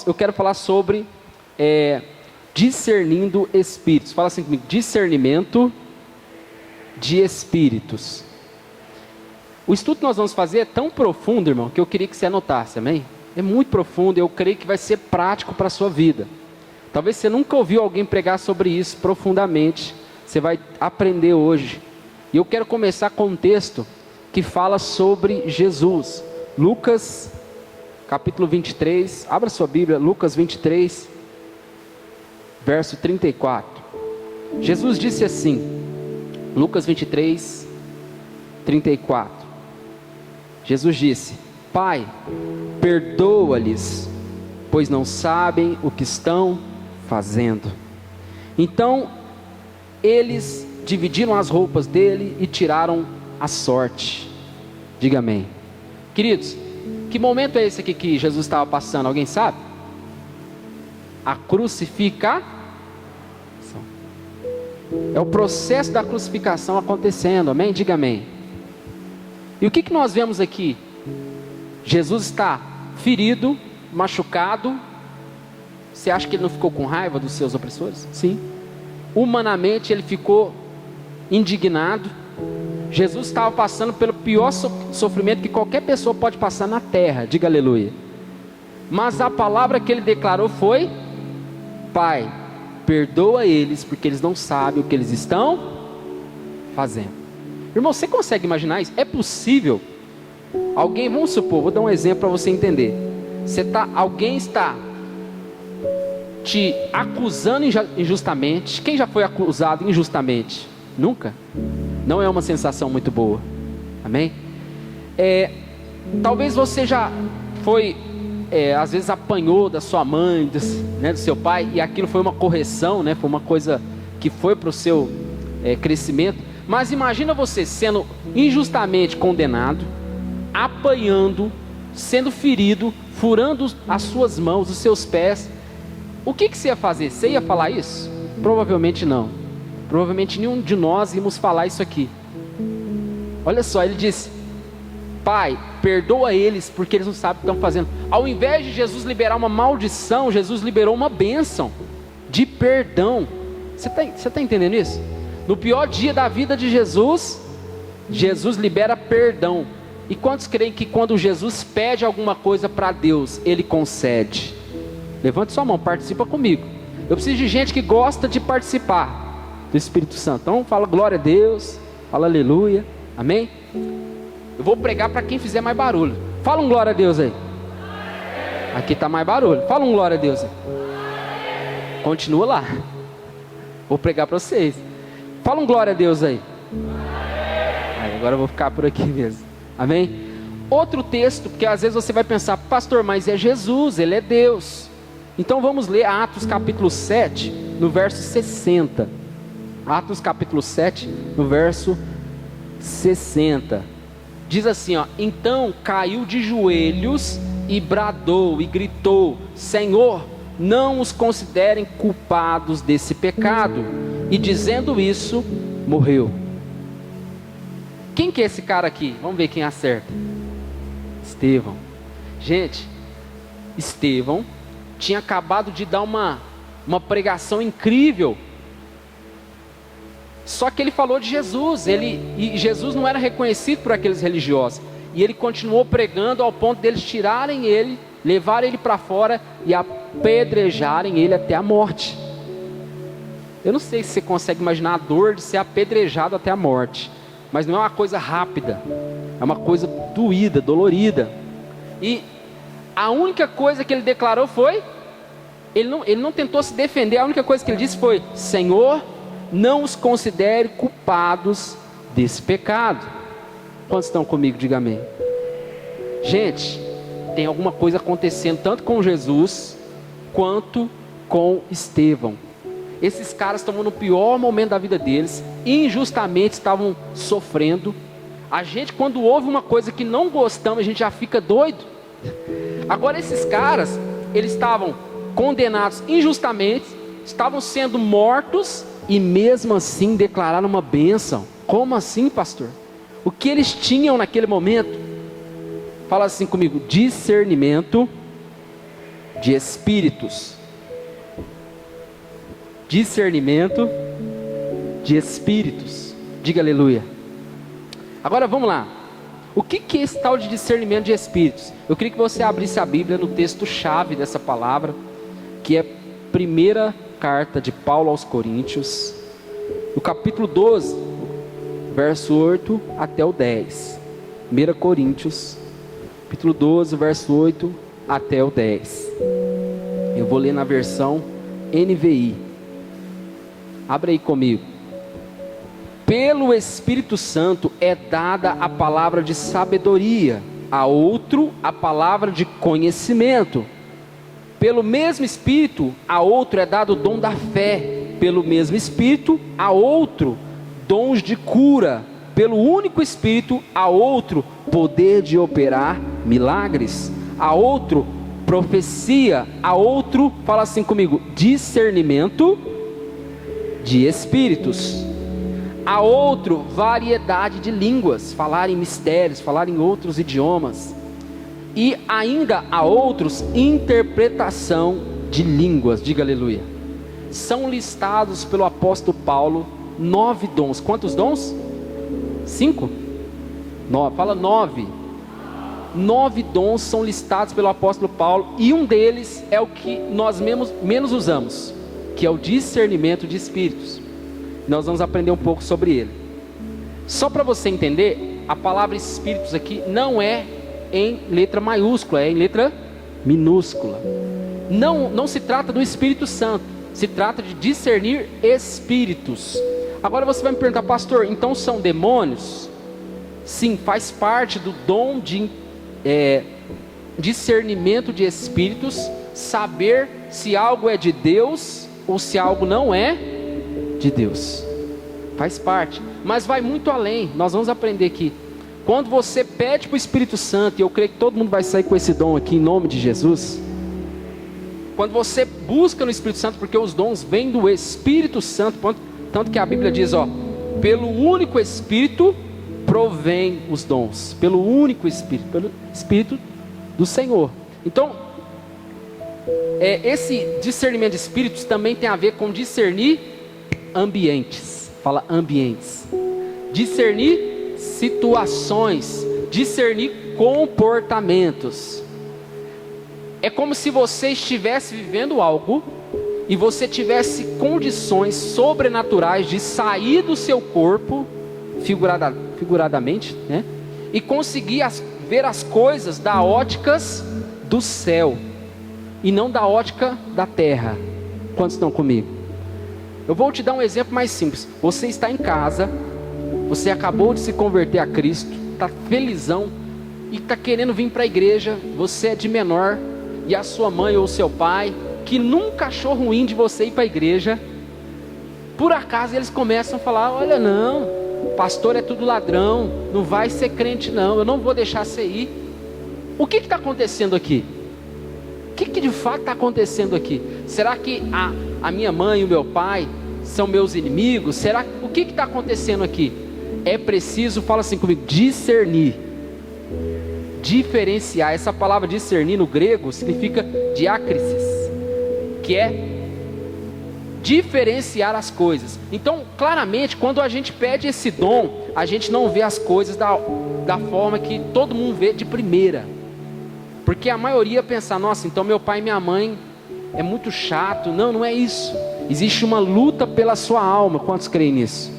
Eu quero falar sobre discernindo espíritos. Fala assim comigo: discernimento de espíritos. O estudo que nós vamos fazer é tão profundo, irmão, que eu queria que você anotasse, amém? É muito profundo, eu creio que vai ser prático para a sua vida. Talvez você nunca ouviu alguém pregar sobre isso profundamente. Você vai aprender hoje. E eu quero começar com um texto que fala sobre Jesus. Lucas, capítulo 23. Abra sua Bíblia, Lucas 23, verso 34. Jesus disse assim, Lucas 23, 34. Jesus disse: Pai, perdoa-lhes, pois não sabem o que estão fazendo. Então eles dividiram as roupas dele e tiraram a sorte. Diga amém. Queridos, que momento é esse aqui que Jesus estava passando? Alguém sabe? A crucificação. É o processo da crucificação acontecendo, amém? Diga amém. E o que nós vemos aqui? Jesus está ferido, machucado. Você acha que ele não ficou com raiva dos seus opressores? Sim. Humanamente ele ficou indignado. Jesus estava passando pelo pior sofrimento que qualquer pessoa pode passar na terra. Diga aleluia. Mas a palavra que ele declarou foi: Pai, perdoa eles, porque eles não sabem o que eles estão fazendo. Irmão, você consegue imaginar isso? É possível? Alguém, vamos supor, vou dar um exemplo para você entender. Alguém está te acusando injustamente. Quem já foi acusado injustamente? Nunca? Não é uma sensação muito boa. Amém? Talvez você já foi, às vezes apanhou da sua mãe, do seu pai, e aquilo foi uma correção, né? Foi uma coisa que foi para o seu crescimento. Mas imagina você sendo injustamente condenado, apanhando, sendo ferido, furando as suas mãos, os seus pés. O que você ia fazer? Você ia falar isso? Provavelmente não. Provavelmente nenhum de nós íamos falar isso aqui. Olha só, ele disse: Pai, perdoa eles, porque eles não sabem o que estão fazendo. Ao invés de Jesus liberar uma maldição, Jesus liberou uma bênção de perdão. Você está entendendo isso? No pior dia da vida de Jesus, Jesus libera perdão. E quantos creem que quando Jesus pede alguma coisa para Deus, Ele concede? Levante sua mão, participa comigo. Eu preciso de gente que gosta de participar do Espírito Santo. Então fala glória a Deus, fala aleluia, amém? Eu vou pregar para quem fizer mais barulho. Fala um glória a Deus aí. Aqui está mais barulho. Fala um glória a Deus aí. Continua lá. Vou pregar para vocês. Fala um glória a Deus aí. Agora eu vou ficar por aqui mesmo. Amém? Outro texto, porque às vezes você vai pensar: pastor, mas é Jesus, Ele é Deus. Então vamos ler Atos capítulo 7, no verso 60. Atos capítulo 7, no verso 60. Diz assim, ó: então caiu de joelhos e bradou e gritou: Senhor, não os considerem culpados desse pecado. E dizendo isso, morreu. Quem que é esse cara aqui? Vamos ver quem acerta. Estevão. Gente, Estevão tinha acabado de dar uma pregação incrível. Só que ele falou de Jesus. E Jesus não era reconhecido por aqueles religiosos. E ele continuou pregando ao ponto deles tirarem ele, levarem ele para fora e apedrejarem ele até a morte. Eu não sei se você consegue imaginar a dor de ser apedrejado até a morte. Mas não é uma coisa rápida. É uma coisa doída, dolorida. E a única coisa que ele declarou foi... Ele não tentou se defender. A única coisa que ele disse foi: Senhor, não os considere culpados desse pecado. Quantos estão comigo? Diga amém. Gente, tem alguma coisa acontecendo tanto com Jesus quanto com Estevão. Esses caras estavam no pior momento da vida deles, injustamente estavam sofrendo. A gente, quando ouve uma coisa que não gostamos, a gente já fica doido. Agora esses caras, eles estavam condenados injustamente, estavam sendo mortos e mesmo assim declararam uma bênção. Como assim, pastor? O que eles tinham naquele momento? Fala assim comigo: discernimento de espíritos. Discernimento de espíritos. Diga aleluia. Agora vamos lá. O que é esse tal de discernimento de espíritos? Eu queria que você abrisse a Bíblia no texto-chave dessa palavra, que é a primeira carta de Paulo aos Coríntios, no capítulo 12, verso 8 até o 10. 1 Coríntios, capítulo 12, verso 8 até o 10. Eu vou ler na versão NVI. Abre aí comigo. Pelo Espírito Santo é dada a palavra de sabedoria, a outro a palavra de conhecimento. Pelo mesmo Espírito, a outro é dado o dom da fé. Pelo mesmo Espírito, a outro dons de cura. Pelo único Espírito, a outro poder de operar milagres. A outro profecia. A outro, fala assim comigo, discernimento de espíritos. A outro, variedade de línguas, falar em mistérios, falar em outros idiomas. E ainda a outros, interpretação de línguas. Diga aleluia. São listados pelo apóstolo Paulo 9 dons. Quantos dons? 5? 9. Fala 9. 9 dons são listados pelo apóstolo Paulo, e um deles é o que nós menos usamos, que é o discernimento de espíritos. Nós vamos aprender um pouco sobre ele. Só para você entender, a palavra espíritos aqui não é em letra maiúscula, é em letra minúscula. Não se trata do Espírito Santo, se trata de discernir espíritos. Agora você vai me perguntar, pastor, então são demônios? Sim, faz parte do dom de discernimento de espíritos, saber se algo é de Deus ou se algo não é de Deus. Faz parte, mas vai muito além. Nós vamos aprender aqui. Quando você pede para o Espírito Santo, e eu creio que todo mundo vai sair com esse dom aqui em nome de Jesus. Quando você busca no Espírito Santo, porque os dons vêm do Espírito Santo, tanto que a Bíblia diz, pelo único Espírito provém os dons, pelo único Espírito, pelo Espírito do Senhor. Então, esse discernimento de espíritos também tem a ver com discernir ambientes. Fala ambientes. Discernir situações, discernir comportamentos. É como se você estivesse vivendo algo e você tivesse condições sobrenaturais de sair do seu corpo, figuradamente, né? E conseguir ver as coisas da óticas do céu e não da ótica da terra. Quantos estão comigo? Eu vou te dar um exemplo mais simples. Você está em casa, você acabou de se converter a Cristo, está felizão e está querendo vir para a igreja. Você é de menor e a sua mãe ou seu pai, que nunca achou ruim de você ir para a igreja, por acaso eles começam a falar: olha, não, pastor é tudo ladrão, não vai ser crente não, eu não vou deixar você ir. O que está acontecendo aqui? O que de fato está acontecendo aqui? Será que a minha mãe e o meu pai são meus inimigos? O que está acontecendo aqui? É preciso, fala assim comigo, discernir, diferenciar. Essa palavra discernir no grego significa diácrisis, que é diferenciar as coisas. Então, claramente, quando a gente pede esse dom, a gente não vê as coisas da forma que todo mundo vê de primeira. Porque a maioria pensa: nossa, então meu pai e minha mãe é muito chato. Não, não é isso. Existe uma luta pela sua alma. Quantos creem nisso?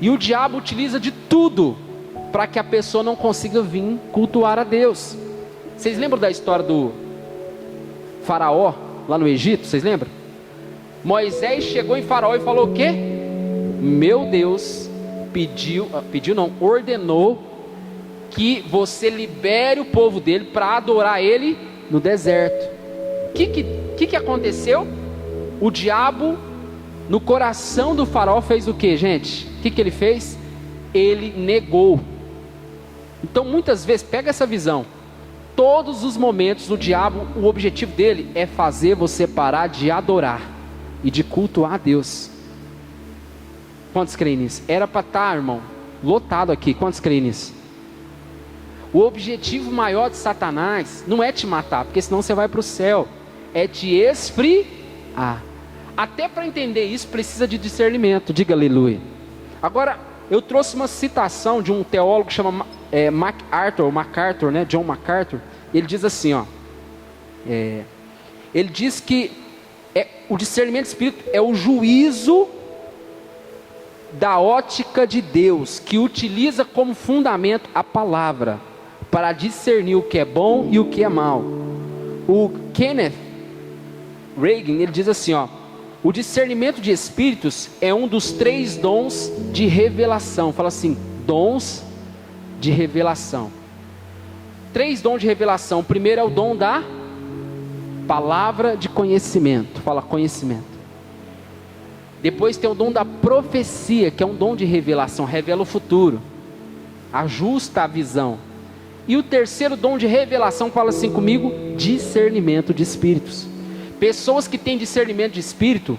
E o diabo utiliza de tudo para que a pessoa não consiga vir cultuar a Deus. Vocês lembram da história do faraó lá no Egito? Vocês lembram? Moisés chegou em faraó e falou o quê? Meu Deus ordenou que você libere o povo dele para adorar ele no deserto. O que aconteceu? O diabo, no coração do faraó, fez o que, gente? O que ele fez? Ele negou. Então, muitas vezes, pega essa visão. Todos os momentos, o diabo, o objetivo dele é fazer você parar de adorar e de cultuar a Deus. Quantos creem nisso? Era para estar, irmão, lotado aqui. Quantos creem nisso? O objetivo maior de Satanás não é te matar, porque senão você vai para o céu. é te esfriar. Até para entender isso precisa de discernimento, diga aleluia. Agora, eu trouxe uma citação de um teólogo que chama MacArthur, né? John MacArthur. Ele diz assim, ó, ele diz que o discernimento de espírito é o juízo da ótica de Deus, que utiliza como fundamento a palavra, para discernir o que é bom e o que é mal. O Kenneth Reagan, ele diz assim, ó, o discernimento de espíritos é um dos 3 dons de revelação. Fala assim, dons de revelação. 3 dons de revelação. O primeiro é o dom da palavra de conhecimento. Fala conhecimento. Depois tem o dom da profecia, que é um dom de revelação, revela o futuro, ajusta a visão. E o terceiro dom de revelação, fala assim comigo, discernimento de espíritos. Pessoas que têm discernimento de espírito,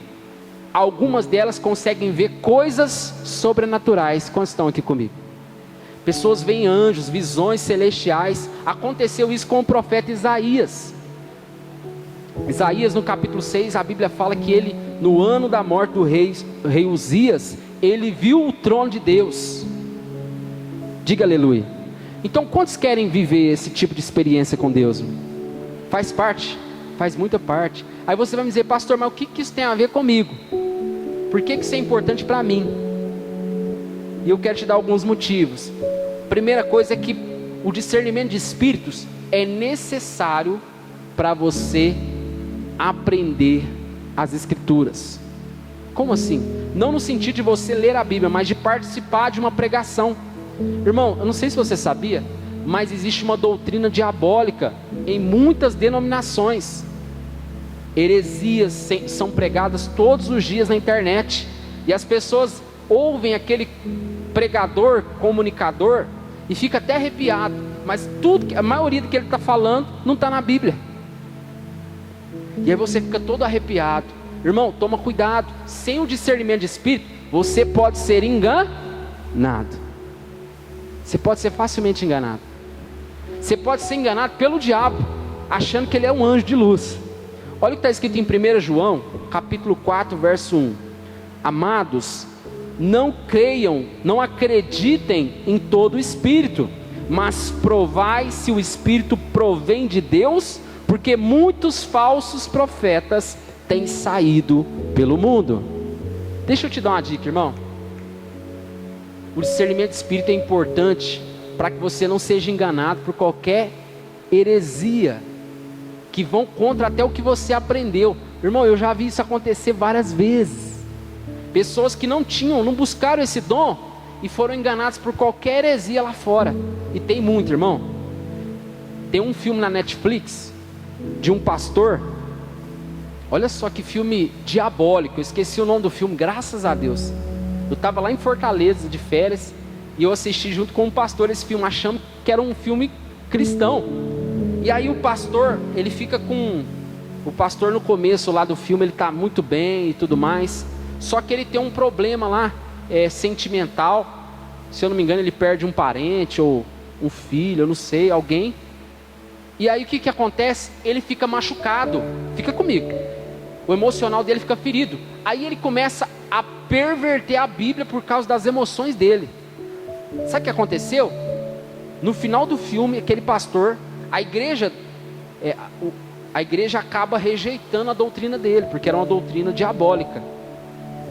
algumas delas conseguem ver coisas sobrenaturais. Quantos estão aqui comigo? Pessoas veem anjos, visões celestiais. Aconteceu isso com o profeta Isaías. Isaías no capítulo 6, a Bíblia fala que ele, no ano da morte do rei Uzias, ele viu o trono de Deus. Diga aleluia. Então quantos querem viver esse tipo de experiência com Deus? Faz parte? Faz muita parte. Aí você vai me dizer, pastor, mas o que isso tem a ver comigo? Por que isso é importante para mim? E eu quero te dar alguns motivos. Primeira coisa é que o discernimento de espíritos é necessário para você aprender as escrituras. Como assim? Não no sentido de você ler a Bíblia, mas de participar de uma pregação. Irmão, eu não sei se você sabia, mas existe uma doutrina diabólica em muitas denominações. Heresias são pregadas todos os dias na internet, e as pessoas ouvem aquele pregador, comunicador, e fica até arrepiado, mas a maioria do que ele está falando não está na Bíblia. E aí você fica todo arrepiado. Irmão, toma cuidado. Sem o discernimento de espírito, você pode ser enganado. Você pode ser facilmente enganado. Você pode ser enganado pelo diabo, achando que ele é um anjo de luz. Olha o que está escrito em 1 João, capítulo 4, verso 1. Amados, não creiam, não acreditem em todo o espírito, mas provai se o espírito provém de Deus, porque muitos falsos profetas têm saído pelo mundo. Deixa eu te dar uma dica, irmão. O discernimento de espírito é importante para que você não seja enganado por qualquer heresia, que vão contra até o que você aprendeu. Irmão, eu já vi isso acontecer várias vezes. Pessoas que não buscaram esse dom e foram enganadas por qualquer heresia lá fora. E tem muito, irmão. Tem um filme na Netflix de um pastor. Olha só que filme diabólico. Eu esqueci o nome do filme, graças a Deus. Eu estava lá em Fortaleza de férias e eu assisti junto com um pastor esse filme, achando que era um filme cristão. E aí o pastor, ele fica com... O pastor no começo lá do filme, ele está muito bem e tudo mais. Só que ele tem um problema lá, sentimental. Se eu não me engano, ele perde um parente ou um filho, eu não sei, alguém. E aí o que acontece? Ele fica machucado. Fica comigo. O emocional dele fica ferido. Aí ele começa a perverter a Bíblia por causa das emoções dele. Sabe o que aconteceu? No final do filme, aquele pastor, a igreja acaba rejeitando a doutrina dele, porque era uma doutrina diabólica.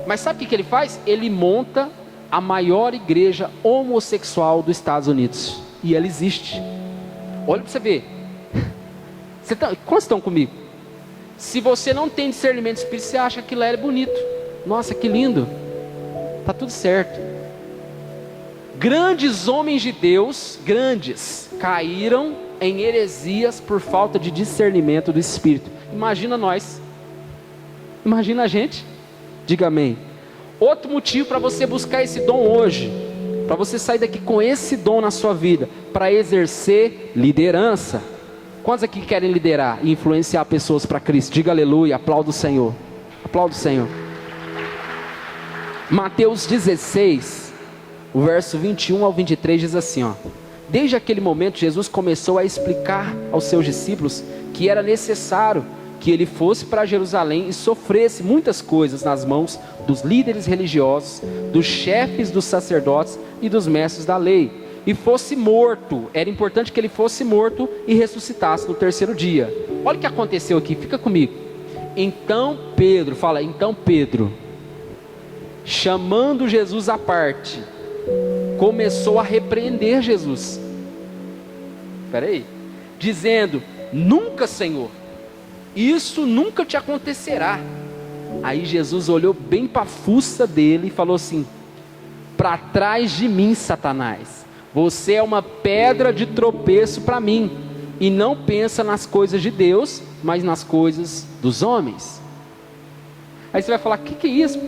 Mas sabe o que ele faz? Ele monta a maior igreja homossexual dos Estados Unidos. E ela existe. Olha para você ver. Quantos estão comigo? Se você não tem discernimento espírita, você acha que aquilo é bonito. Nossa, que lindo. Está tudo certo. Grandes homens de Deus, caíram em heresias por falta de discernimento do Espírito. Imagina nós. Imagina a gente. Diga amém. Outro motivo para você buscar esse dom hoje, para você sair daqui com esse dom na sua vida, para exercer liderança. Quantos aqui querem liderar e influenciar pessoas para Cristo? Diga aleluia, aplauda o Senhor. Aplauda o Senhor. Mateus 16, o verso 21 ao 23 diz assim, ó. Desde aquele momento Jesus começou a explicar aos seus discípulos que era necessário que ele fosse para Jerusalém e sofresse muitas coisas nas mãos dos líderes religiosos, dos chefes dos sacerdotes e dos mestres da lei, e fosse morto. Era importante que ele fosse morto e ressuscitasse no terceiro dia. Olha o que aconteceu aqui, fica comigo. Então Pedro, chamando Jesus à parte, começou a repreender Jesus. Espera aí, dizendo: nunca, Senhor, isso nunca te acontecerá. Aí Jesus olhou bem para a fuça dele e falou assim: para trás de mim, Satanás, você é uma pedra de tropeço para mim, e não pensa nas coisas de Deus, mas nas coisas dos homens. Aí você vai falar: que é isso?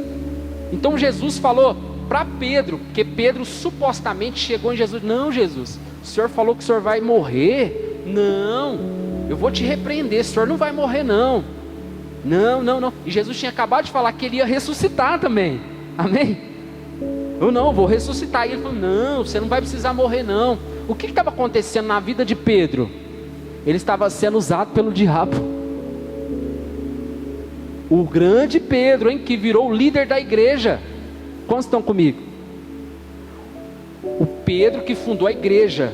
Então Jesus falou para Pedro, porque Pedro supostamente chegou em Jesus: não, Jesus, o Senhor falou que o Senhor vai morrer. Não, eu vou te repreender, o Senhor não vai morrer não. Não. E Jesus tinha acabado de falar que ele ia ressuscitar também. Amém? Eu não, vou ressuscitar. E ele falou: não, você não vai precisar morrer não. O que estava acontecendo na vida de Pedro? Ele estava sendo usado pelo diabo. O grande Pedro, que virou o líder da igreja. Quantos estão comigo? O Pedro que fundou a igreja.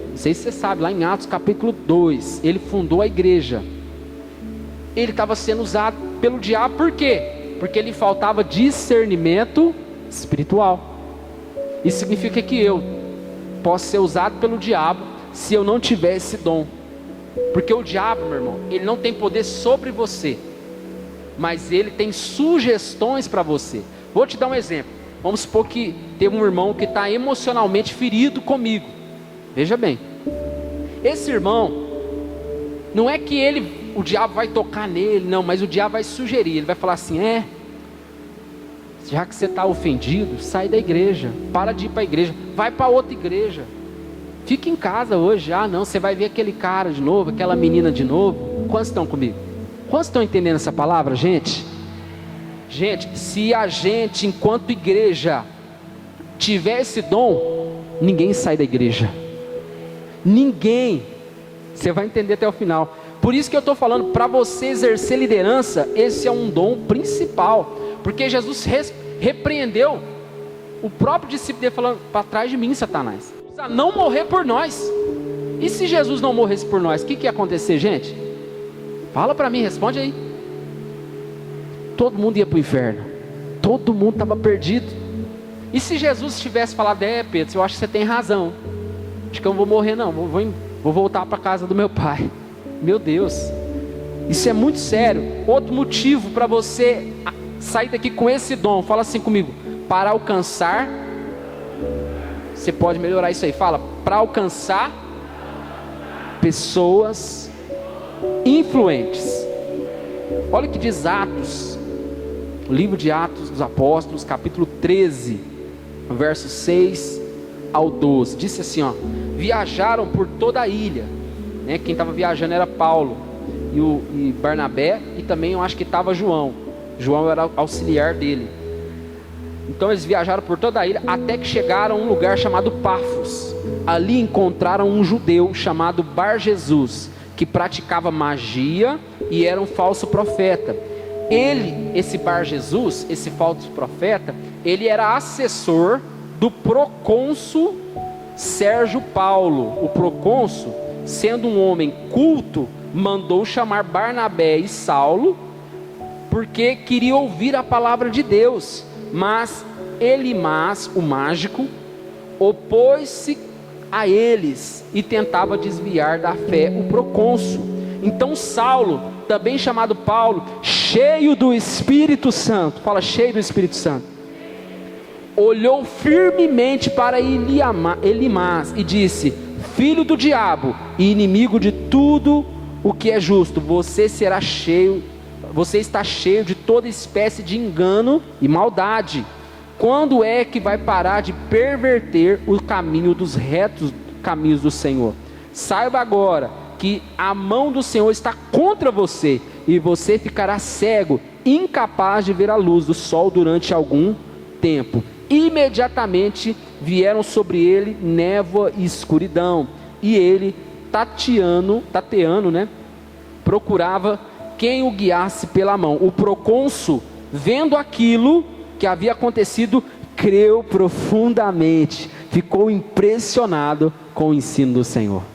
Não sei se você sabe, lá em Atos capítulo 2, ele fundou a igreja. Ele estava sendo usado pelo diabo, por quê? Porque lhe faltava discernimento espiritual. Isso significa que eu posso ser usado pelo diabo se eu não tiver esse dom. Porque o diabo, meu irmão, ele não tem poder sobre você, mas ele tem sugestões para você. Vou te dar um exemplo. Vamos supor que tem um irmão que está emocionalmente ferido comigo. Veja bem, esse irmão, não é que o diabo vai tocar nele, não, mas o diabo vai sugerir, ele vai falar assim: já que você está ofendido, sai da igreja, para de ir para a igreja, vai para outra igreja, fica em casa hoje. Não, você vai ver aquele cara de novo, aquela menina de novo. Quantos estão comigo? Quantos estão entendendo essa palavra, gente? Gente, se a gente, enquanto igreja, tiver esse dom, ninguém sai da igreja. Ninguém. Você vai entender até o final. Por isso que eu estou falando, para você exercer liderança, esse é um dom principal. Porque Jesus repreendeu o próprio discípulo dele, falando: para trás de mim, Satanás. Precisa não morrer por nós. E se Jesus não morresse por nós, o que ia acontecer, gente? Fala para mim, responde aí. Todo mundo ia para o inferno. Todo mundo estava perdido. E se Jesus tivesse falado: Pedro, eu acho que você tem razão, acho que eu não vou morrer não, vou voltar para a casa do meu pai. Meu Deus, isso é muito sério. Outro motivo para você sair daqui com esse dom, fala assim comigo: para alcançar. Você pode melhorar isso aí, fala: para alcançar pessoas influentes. Olha o que diz Atos, o livro de Atos dos Apóstolos, capítulo 13, versos 6 ao 12, disse assim, viajaram por toda a ilha, né? Quem estava viajando era Paulo e Barnabé, e também eu acho que estava João era auxiliar dele. Então eles viajaram por toda a ilha, até que chegaram a um lugar chamado Pafos. Ali encontraram um judeu chamado Bar-Jesus, que praticava magia e era um falso profeta. Esse Bar-Jesus, esse falso profeta, ele era assessor do procônsul Sérgio Paulo. O procônsul, sendo um homem culto, mandou chamar Barnabé e Saulo, porque queria ouvir a palavra de Deus. Mas Elimas, o mágico, opôs-se a eles e tentava desviar da fé o procônsul. Então Saulo, também chamado Paulo, cheio do Espírito Santo, fala, cheio do Espírito Santo, olhou firmemente para Elimas e disse: filho do diabo e inimigo de tudo o que é justo, você está cheio de toda espécie de engano e maldade. Quando é que vai parar de perverter o caminho dos retos caminhos do Senhor? Saiba agora que a mão do Senhor está contra você, e você ficará cego, incapaz de ver a luz do sol durante algum tempo. Imediatamente vieram sobre ele névoa e escuridão, e ele tateando, né, procurava quem o guiasse pela mão. O procônsul, vendo aquilo que havia acontecido, creu profundamente, ficou impressionado com o ensino do Senhor.